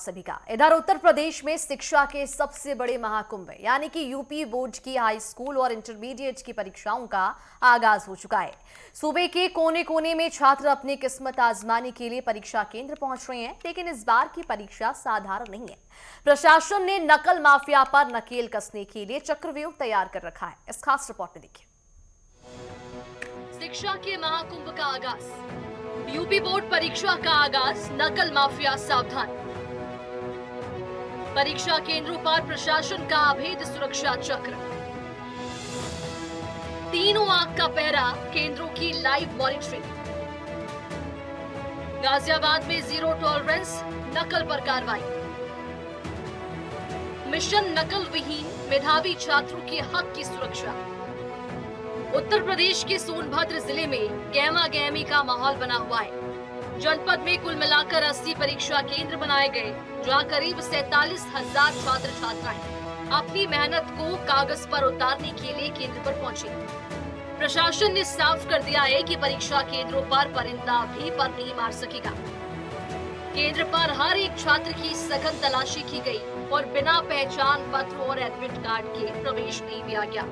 सभी का। इधर उत्तर प्रदेश में शिक्षा के सबसे बड़े महाकुंभ यानी कि यूपी बोर्ड की हाई स्कूल और इंटरमीडिएट की परीक्षाओं का आगाज हो चुका है। सूबे के कोने कोने में छात्र अपनी किस्मत आजमाने के लिए परीक्षा केंद्र पहुंच रहे हैं, लेकिन इस बार की परीक्षा साधारण नहीं है। प्रशासन ने नकल माफिया पर नकेल कसने के लिए चक्रव्यूह तैयार कर रखा है। इस खास रिपोर्ट में देखिए। शिक्षा के महाकुंभ का आगाज, यूपी बोर्ड परीक्षा का आगाज, नकल माफिया सावधान। परीक्षा केंद्रों पर प्रशासन का अभेद सुरक्षा चक्र, तीनों आंख का पहरा, केंद्रों की लाइव मॉनिटरिंग। गाजियाबाद में जीरो टॉलरेंस, नकल पर कार्रवाई। मिशन नकल विहीन, मेधावी छात्रों के हक की सुरक्षा। उत्तर प्रदेश के सोनभद्र जिले में गहमा गहमी का माहौल बना हुआ है। जनपद में कुल मिलाकर 80 परीक्षा केंद्र बनाए गए, जहां करीब 47,000 छात्र छात्राएं अपनी मेहनत को कागज पर उतारने के लिए केंद्र पर पहुंचे। प्रशासन ने साफ कर दिया है कि परीक्षा केंद्रों पर परिंदा भी पर नहीं मार सकेगा। केंद्र पर हर एक छात्र की सघन तलाशी की गई और बिना पहचान पत्र और एडमिट कार्ड के प्रवेश नहीं दिया गया।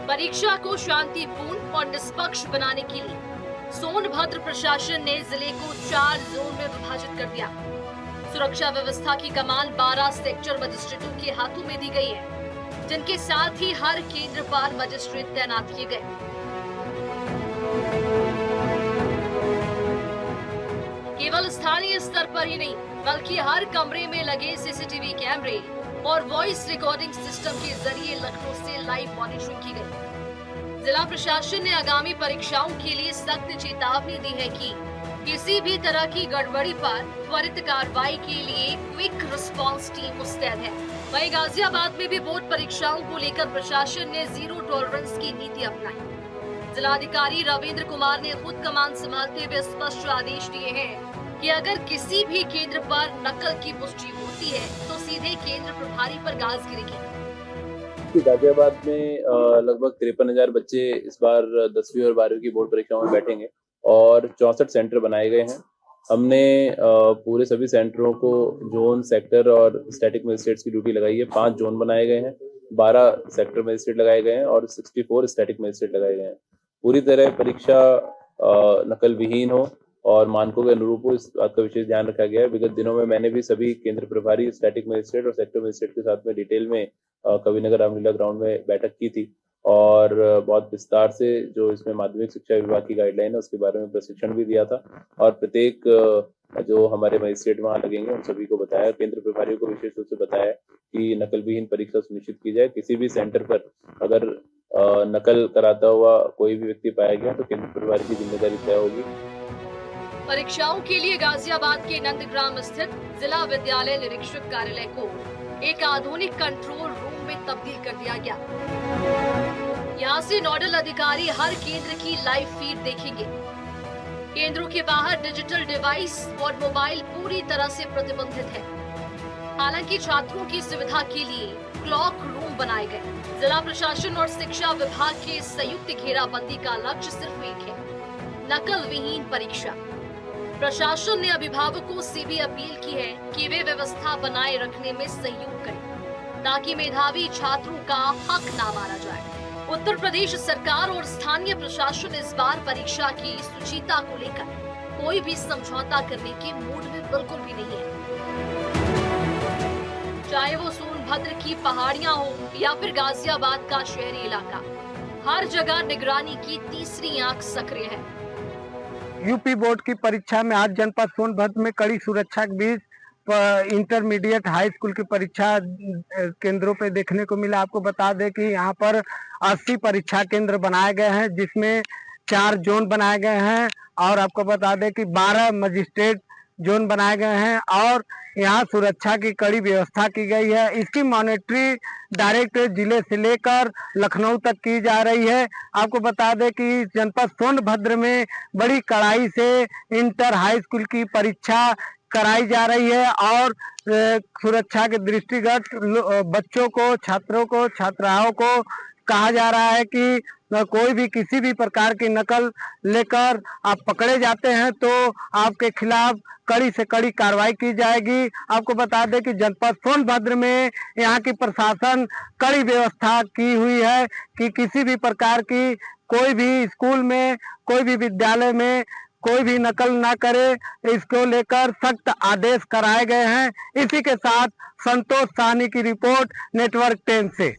परीक्षा को शांतिपूर्ण और निष्पक्ष बनाने के लिए सोनभद्र प्रशासन ने जिले को 4 जोन में विभाजित कर दिया। सुरक्षा व्यवस्था की कमान 12 सेक्टर मजिस्ट्रेटों के हाथों में दी गई है, जिनके साथ ही हर केंद्र पर मजिस्ट्रेट तैनात किए गए। केवल स्थानीय स्तर पर ही नहीं, बल्कि हर कमरे में लगे सीसीटीवी कैमरे और वॉइस रिकॉर्डिंग सिस्टम के जरिए लखनऊ से लाइव मॉनिटरिंग की गई। जिला प्रशासन ने आगामी परीक्षाओं के लिए सख्त चेतावनी दी है कि किसी भी तरह की गड़बड़ी पर त्वरित कार्रवाई के लिए क्विक रिस्पांस टीम मुस्तैद है। वहीं गाजियाबाद में भी बोर्ड परीक्षाओं को लेकर प्रशासन ने जीरो टॉलरेंस की नीति अपनाई। जिलाधिकारी रविंद्र कुमार ने खुद कमान संभालते हुए स्पष्ट आदेश दिए हैं कि अगर किसी भी केंद्र पर नकल की पुष्टि होती है तो सीधे केंद्र प्रभारी पर गाज गिरेगी। गाजियाबाद में लगभग 53,000 बच्चे इस बार 10वीं और 12वीं की बोर्ड परीक्षाओं में बैठेंगे और 64 सेंटर बनाए गए हैं। हमने पूरे सभी सेंटरों को जोन, सेक्टर और स्टैटिक मजिस्ट्रेट्स की ड्यूटी लगाई है। 5 जोन बनाए गए हैं, 12 सेक्टर मजिस्ट्रेट लगाए गए हैं और 64 स्टैटिक मजिस्ट्रेट लगाए गए हैं। पूरी तरह परीक्षा नकल विहीन हो और मानकों के अनुरूप हो, इस बात का विशेष ध्यान रखा गया है। विगत दिनों में मैंने भी सभी केंद्र प्रभारी, स्टैटिक मजिस्ट्रेट और सेक्टर मजिस्ट्रेट के साथ में डिटेल में कविनगर रामलीला ग्राउंड में बैठक की थी और बहुत विस्तार से जो इसमें माध्यमिक शिक्षा विभाग की गाइडलाइन है उसके बारे में प्रशिक्षण भी दिया था और प्रत्येक जो हमारे मजिस्ट्रेट वहां लगेंगे उन सभी को बताया, केंद्र प्रभारियों को विशेष रूप से बताया कि नकल विहीन परीक्षा सुनिश्चित की जाए। किसी भी सेंटर पर अगर नकल कराता हुआ कोई भी व्यक्ति पाया गया तो केंद्र प्रभारी की जिम्मेदारी तय होगी। परीक्षाओं के लिए गाजियाबाद के नंदग्राम स्थित जिला विद्यालय निरीक्षक कार्यालय को एक आधुनिक कंट्रोल रूम में तब्दील कर दिया गया। यहाँ से नोडल अधिकारी हर केंद्र की लाइव फीड देखेंगे। केंद्रों के बाहर डिजिटल डिवाइस और मोबाइल पूरी तरह से प्रतिबंधित है। हालांकि छात्रों की सुविधा के लिए क्लॉक रूम बनाए गए। जिला प्रशासन और शिक्षा विभाग के संयुक्त घेराबंदी का लक्ष्य सिर्फ एक है, नकल विहीन परीक्षा। प्रशासन ने अभिभावकों से भी अपील की है कि वे व्यवस्था बनाए रखने में सहयोग करें ताकि मेधावी छात्रों का हक ना मारा जाए। उत्तर प्रदेश सरकार और स्थानीय प्रशासन इस बार परीक्षा की शुचिता को लेकर कोई भी समझौता करने के मूड में बिल्कुल भी नहीं है। चाहे वो सोनभद्र की पहाड़ियां हो या फिर गाजियाबाद का शहरी इलाका, हर जगह निगरानी की तीसरी आंख सक्रिय है। यूपी बोर्ड की परीक्षा में आज जनपद सोनभद्र में कड़ी सुरक्षा के बीच इंटरमीडिएट हाई स्कूल की परीक्षा केंद्रों पे देखने को मिला। आपको बता दें कि यहाँ पर 80 परीक्षा केंद्र बनाए गए हैं, जिसमें 4 जोन बनाए गए हैं और आपको बता दें कि 12 मजिस्ट्रेट जोन बनाए गए हैं और यहाँ सुरक्षा की कड़ी व्यवस्था की गई है। इसकी मॉनिटरिंग डायरेक्ट जिले से लेकर लखनऊ तक की जा रही है। आपको बता दें कि जनपद सोनभद्र में बड़ी कड़ाई से इंटर हाई स्कूल की परीक्षा कराई जा रही है और सुरक्षा के दृष्टिगत बच्चों को, छात्रों को, छात्राओं को कहा जा रहा है कि कोई भी किसी भी प्रकार की नकल लेकर आप पकड़े जाते हैं तो आपके खिलाफ कड़ी से कड़ी कार्रवाई की जाएगी। आपको बता दें कि जनपद सोनभद्र में यहाँ की प्रशासन कड़ी व्यवस्था की हुई है कि किसी भी प्रकार की कोई भी स्कूल में, कोई भी विद्यालय में कोई भी नकल ना करे, इसको लेकर सख्त आदेश कराए गए हैं। इसी के साथ संतोष साहनी की रिपोर्ट, नेटवर्क 10 से।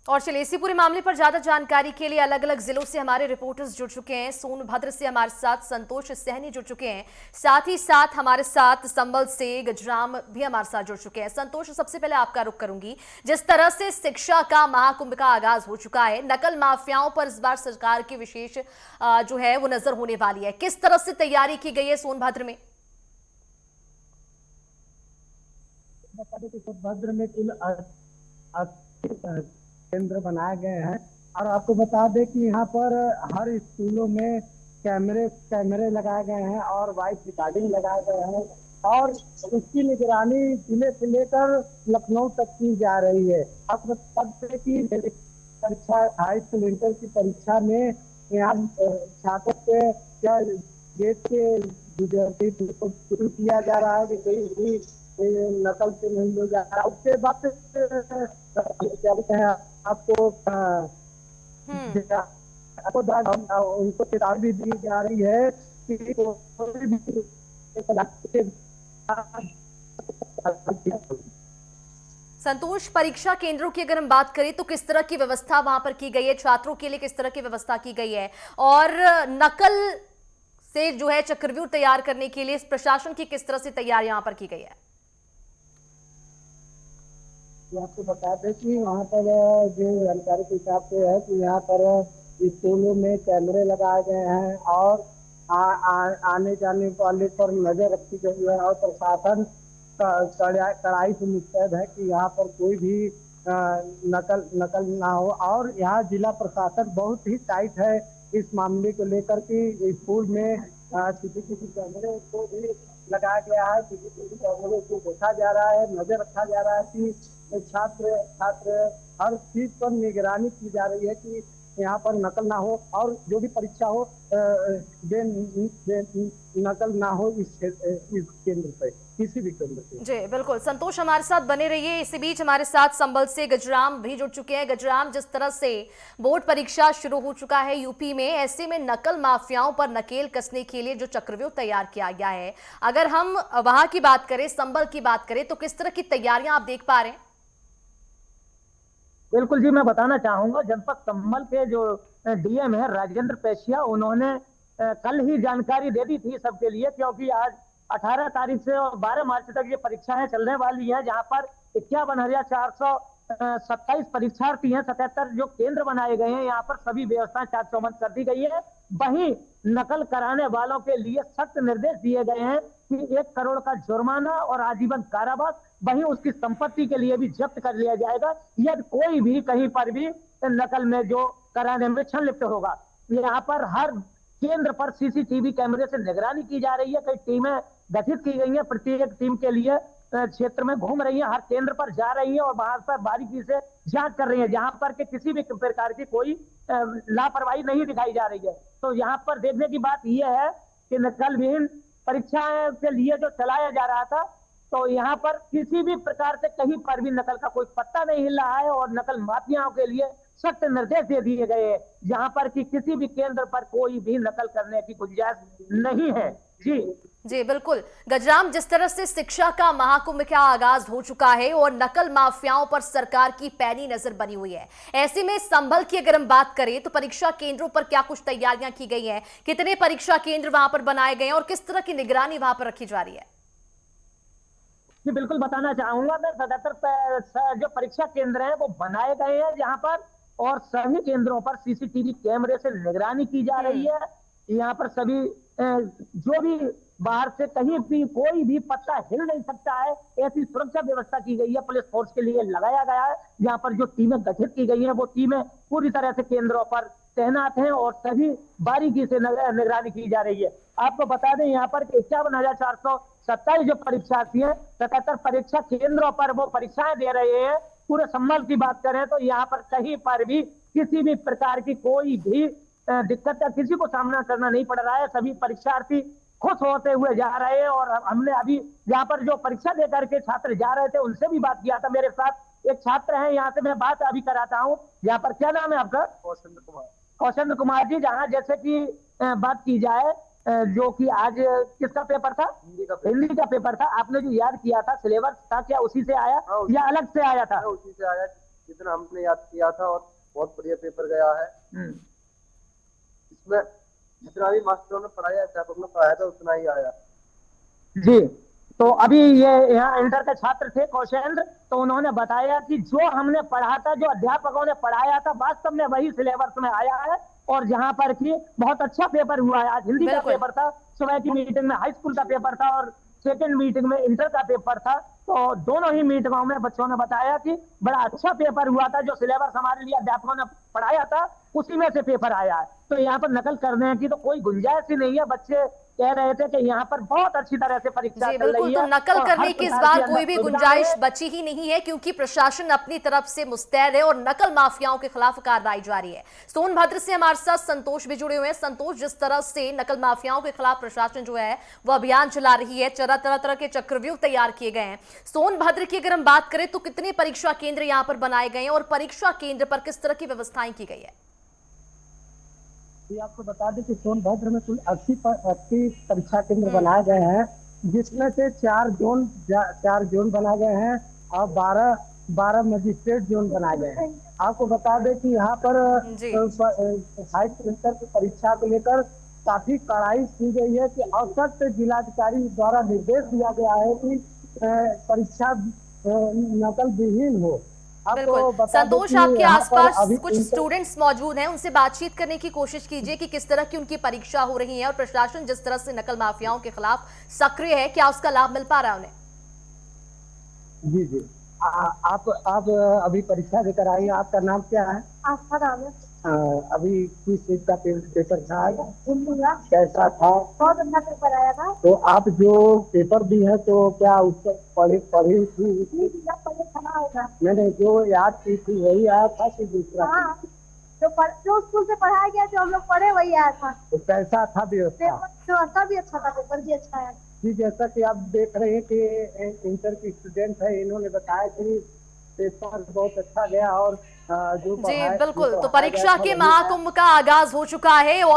और चलिए इसी पूरे मामले पर ज्यादा जानकारी के लिए अलग अलग जिलों से हमारे रिपोर्टर्स जुड़ चुके हैं। सोनभद्र से हमारे साथ संतोष सहनी जुड़ चुके हैं, साथ ही साथ हमारे साथ संबल से गजराम भी हमारे साथ जुड़ चुके हैं। संतोष, सबसे पहले आपका रुख करूंगी, जिस तरह से शिक्षा का महाकुंभ का आगाज हो चुका है, नकल माफियाओं पर इस बार सरकार की विशेष जो है वो नजर होने वाली है, किस तरह से तैयारी की गई है सोनभद्र में? सोनभद्र में कुल केंद्र बनाए गए हैं और आपको बता दें कि यहाँ पर हर स्कूलों में कैमरे लगाए गए हैं और वॉइस रिकॉर्डिंग लगाए गए हैं और उसकी निगरानी जिले से लेकर लखनऊ तक की जा रही है। आपको बता दें कि परीक्षा हाई स्कूल इंटर की परीक्षा में यहाँ छात्रों के क्या गेट के विद्यार्थी को किया जा रहा है कि कोई नकल से नहीं ले जा रहा। उसके बाद क्या कहते हैं आपको उनको चेतावनी दी जा रही है कि संतोष, परीक्षा केंद्रों की अगर हम बात करें तो किस तरह की व्यवस्था वहां पर की गई है, छात्रों के लिए किस तरह की व्यवस्था की गई है, और नकल से जो है चक्रव्यूह तैयार करने के लिए प्रशासन की किस तरह से तैयारी यहां पर की गई है? आपको बता दें कि वहाँ पर जो जानकारी के हिसाब से है कि यहाँ पर स्कूलों में कैमरे लगाए गए हैं और आने जाने वाले पर नजर रखी गई है और प्रशासन कड़ाई से मुस्तैद है कि यहाँ पर कोई भी नकल ना हो। और यहाँ जिला प्रशासन बहुत ही टाइट है इस मामले को लेकर कि स्कूल में सीसीटीवी कैमरे को भी लगाया गया है, सीसीटीवी कैमरे को देखा जा रहा है, नजर रखा जा रहा है कि छात्र हर चीज पर निगरानी की जा रही है कि यहाँ पर नकल ना हो और जो भी परीक्षा हो नकल ना हो इस केंद्र पे, किसी भी केंद्र पे। जी बिल्कुल संतोष, हमारे साथ बने रहिए। इसी बीच हमारे साथ संबल से गजराम भी जुड़ चुके हैं। गजराम, जिस तरह से बोर्ड परीक्षा शुरू हो चुका है यूपी में, ऐसे में नकल माफियाओं पर नकेल कसने के लिए जो चक्रव्यूह तैयार किया गया है, अगर हम वहां की बात करें, संबल की बात करें, तो किस तरह की तैयारियां आप देख पा रहे हैं? बिल्कुल जी, मैं बताना चाहूंगा जनपद संबल के जो डीएम है राजेंद्र पेशिया, उन्होंने कल ही जानकारी दे दी थी सबके लिए, क्योंकि आज 18 तारीख से और 12 मार्च तक ये परीक्षाएं चलने वाली हैं, जहां पर 51,427 परीक्षार्थी हैं। 77 जो केंद्र बनाए गए हैं, यहाँ पर सभी व्यवस्थाएं चाक चौबंद कर दी गई है। वहीं नकल कराने वालों के लिए सख्त निर्देश दिए गए हैं कि 1 करोड़ का जुर्माना और आजीवन कारावास, वहीं उसकी संपत्ति के लिए भी जब्त कर लिया जाएगा यदि कोई भी कहीं पर भी नकल में जो कराने में संलिप्त होगा। यहाँ पर हर केंद्र पर सीसीटीवी कैमरे से निगरानी की जा रही है। कई टीमें गठित की गई हैं, प्रत्येक टीम के लिए क्षेत्र में घूम रही है, हर केंद्र पर जा रही है और वहां पर बारीकी से जांच कर रही है, जहां पर के किसी भी प्रकार की कोई लापरवाही नहीं दिखाई जा रही है। तो यहाँ पर देखने की बात यह है कि नकल विहीन परीक्षाएं के लिए जो चलाया जा रहा था, तो यहाँ पर किसी भी प्रकार से कहीं पर भी नकल का कोई पत्ता नहीं हिल रहा है और नकल माफियाओं के लिए सख्त निर्देश दे दिए गए हैं, जहां पर कि किसी भी केंद्र पर कोई भी नकल करने की गुंजाइश नहीं है। जी बिल्कुल गजराम, जिस तरह से शिक्षा का महाकुंभ का आगाज हो चुका है और नकल माफियाओं पर सरकार की पैनी नजर बनी हुई है, ऐसे में संभल की अगर हम बात करें तो परीक्षा केंद्रों पर क्या कुछ तैयारियां की गई हैं, कितने परीक्षा केंद्र वहां पर बनाए गए हैं और किस तरह की निगरानी वहां पर रखी जा रही है? जी बिल्कुल बताना चाहूंगा मैं, 77 जो परीक्षा केंद्र हैं वो बनाए गए हैं जहां पर, और सभी केंद्रों पर सीसीटीवी कैमरे से निगरानी की जा रही है। यहाँ पर सभी जो भी बाहर से कहीं भी कोई भी पत्ता हिल नहीं सकता है, ऐसी सुरक्षा व्यवस्था की गई है, पुलिस फोर्स के लिए लगाया गया है। यहाँ पर जो टीमें गठित की गई हैं वो टीमें पूरी तरह से केंद्रों पर तैनात हैं और सभी बारीकी से निगरानी की जा रही है। आपको बता दें यहाँ पर 51,427 जो परीक्षार्थी हैं 77 परीक्षा केंद्रों पर वो परीक्षाएं दे रहे हैं पूरे संभल की बात करें तो यहाँ पर कहीं पर भी किसी भी प्रकार की कोई भी दिक्कत का किसी को सामना करना नहीं पड़ रहा है। सभी परीक्षार्थी खुश होते हुए जा रहे हैं। और हमने अभी यहाँ पर जो परीक्षा देकर के छात्र जा रहे थे उनसे भी बात किया था। मेरे साथ एक छात्र है, यहाँ से मैं बात अभी कराता हूँ। यहाँ पर क्या नाम है आपका? कौशेंद्र कुमार। कौशेंद्र कुमार जी, जहाँ जैसे कि बात की जाए जो कि आज किसका पेपर था? हिंदी का पेपर था। आपने जो याद किया था सिलेबस था, क्या उसी से आया या अलग से आया था? उसी से आया जितना हमने याद किया था, और बहुत बढ़िया पेपर गया है। इसमें जितना भी मास्टरों ने पढ़ाया, अध्यापक ने पढ़ाया था, उतना ही आया जी। तो अभी ये यहाँ इंटर के छात्र थे कौशेंद्र, तो उन्होंने बताया कि जो हमने पढ़ा था, जो अध्यापकों ने पढ़ाया था, वास्तव में वही सिलेबस में आया है। और जहाँ पर कि बहुत अच्छा पेपर हुआ है। आज हिंदी का पेपर था, सुबह की मीटिंग में हाई स्कूल का पेपर था, और सेकंड मीटिंग में इंटर का पेपर था। तो दोनों ही मीटिंगों में बच्चों ने बताया कि बड़ा अच्छा पेपर हुआ था। जो सिलेबस हमारे लिए अध्यापकों ने पढ़ाया था उसी में से पेपर आया है। तो यहाँ पर नकल करने की तो कोई गुंजाइश ही नहीं है। बच्चे कह रहे थे कि यहाँ पर बहुत अच्छी तरह से परीक्षा चल रही है। तो नकल करने की इस बार कोई भी गुंजाइश बची ही नहीं है, क्योंकि प्रशासन अपनी तरफ से मुस्तैद है और नकल माफियाओं के खिलाफ कार्रवाई जारी है। सोनभद्र से हमारे साथ संतोष भी जुड़े हुए हैं। संतोष, जिस तरह से नकल माफियाओं के खिलाफ प्रशासन जो है वो अभियान चला रही है, तरह के चक्रव्यूह तैयार किए गए हैं। सोनभद्र की अगर हम बात करें तो कितने परीक्षा केंद्र यहाँ पर बनाए गए हैं और परीक्षा केंद्र पर किस तरह की व्यवस्थाएं की गई है? ये आपको बता दें कि सोनभद्र में कुल 80 परीक्षा केंद्र बनाए गए हैं, जिसमें से 4 जोन बनाए गए हैं और 12 मजिस्ट्रेट जोन बनाए गए हैं। आपको बता दें कि यहाँ पर हाई इंटर की परीक्षा को लेकर काफी कड़ाई की गई है कि औसत जिलाधिकारी द्वारा निर्देश दिया गया है कि परीक्षा नकल विहीन हो। बिल्कुल संतोष, आपके आसपास कुछ स्टूडेंट्स मौजूद हैं, उनसे बातचीत करने की कोशिश कीजिए कि किस तरह की उनकी परीक्षा हो रही है और प्रशासन जिस तरह से नकल माफियाओं के खिलाफ सक्रिय है, क्या उसका लाभ मिल पा रहा है उन्हें? जी जी, आप अभी परीक्षा देकर आई, आपका नाम क्या है? आस्था नाम है। अभी किस चीज का पेपर था? कैसा था? बहुत अच्छा पेपर आया था। तो आप जो पेपर दी है तो क्या उसको पढ़ी थी? मैंने जो याद की थी वही आया था कि दूसरा? हाँ, जो स्कूल से पढ़ाया गया, जो हम लोग पढ़े वही आया था। तो कैसा था व्यवस्था? व्यवस्था भी अच्छा था, पेपर भी अच्छा है। जी, जैसा कि आप देख रहे हैं कि इंटर की स्टूडेंट है, इन्होंने बताया कि पेपर बहुत अच्छा गया और जो जी बिल्कुल, तो परीक्षा के महाकुंभ का आगाज हो चुका है और